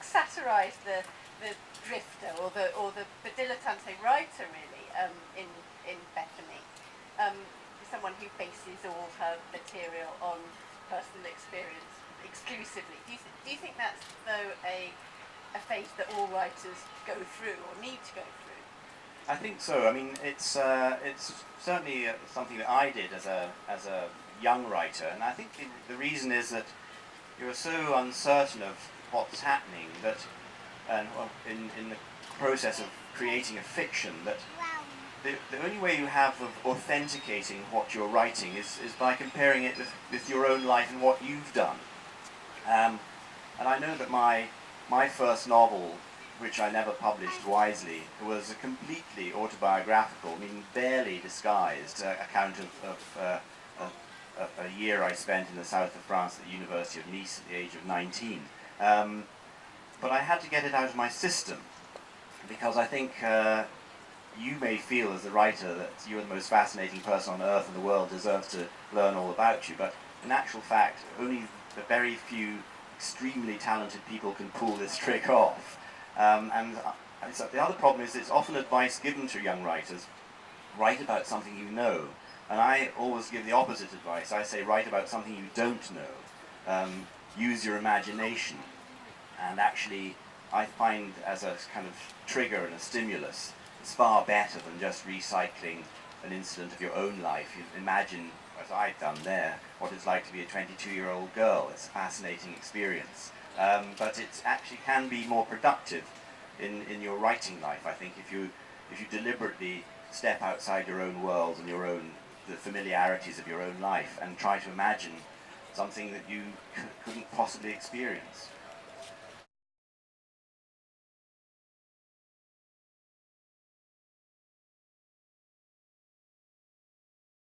satirise the drifter or the dilettante writer really in Bethany. Someone who bases all her material on personal experience exclusively. Do you think that's though a phase that all writers go through or need to go through? I think so. I mean, it's certainly something that I did as a young writer, and I think the reason is that you're so uncertain of what's happening that, and well, in the process of creating a fiction, that the only way you have of authenticating what you're writing is by comparing it with your own life and what you've done. And I know that my first novel, which I never published wisely, was a completely autobiographical, I mean barely disguised account of a year I spent in the south of France at the University of Nice at the age of 19. But I had to get it out of my system, because I think you may feel as a writer that you're the most fascinating person on earth and the world deserves to learn all about you, but in actual fact only the very few extremely talented people can pull this trick off. And so the other problem is it's often advice given to young writers: write about something you know. And I always give the opposite advice. I say write about something you don't know. Use your imagination. And actually, I find as a kind of trigger and a stimulus, it's far better than just recycling an incident of your own life. You imagine, as I've done there, what it's like to be a 22-year-old girl. It's a fascinating experience. But it actually can be more productive in your writing life, I think, if you deliberately step outside your own world and the familiarities of your own life and try to imagine something that you couldn't possibly experience.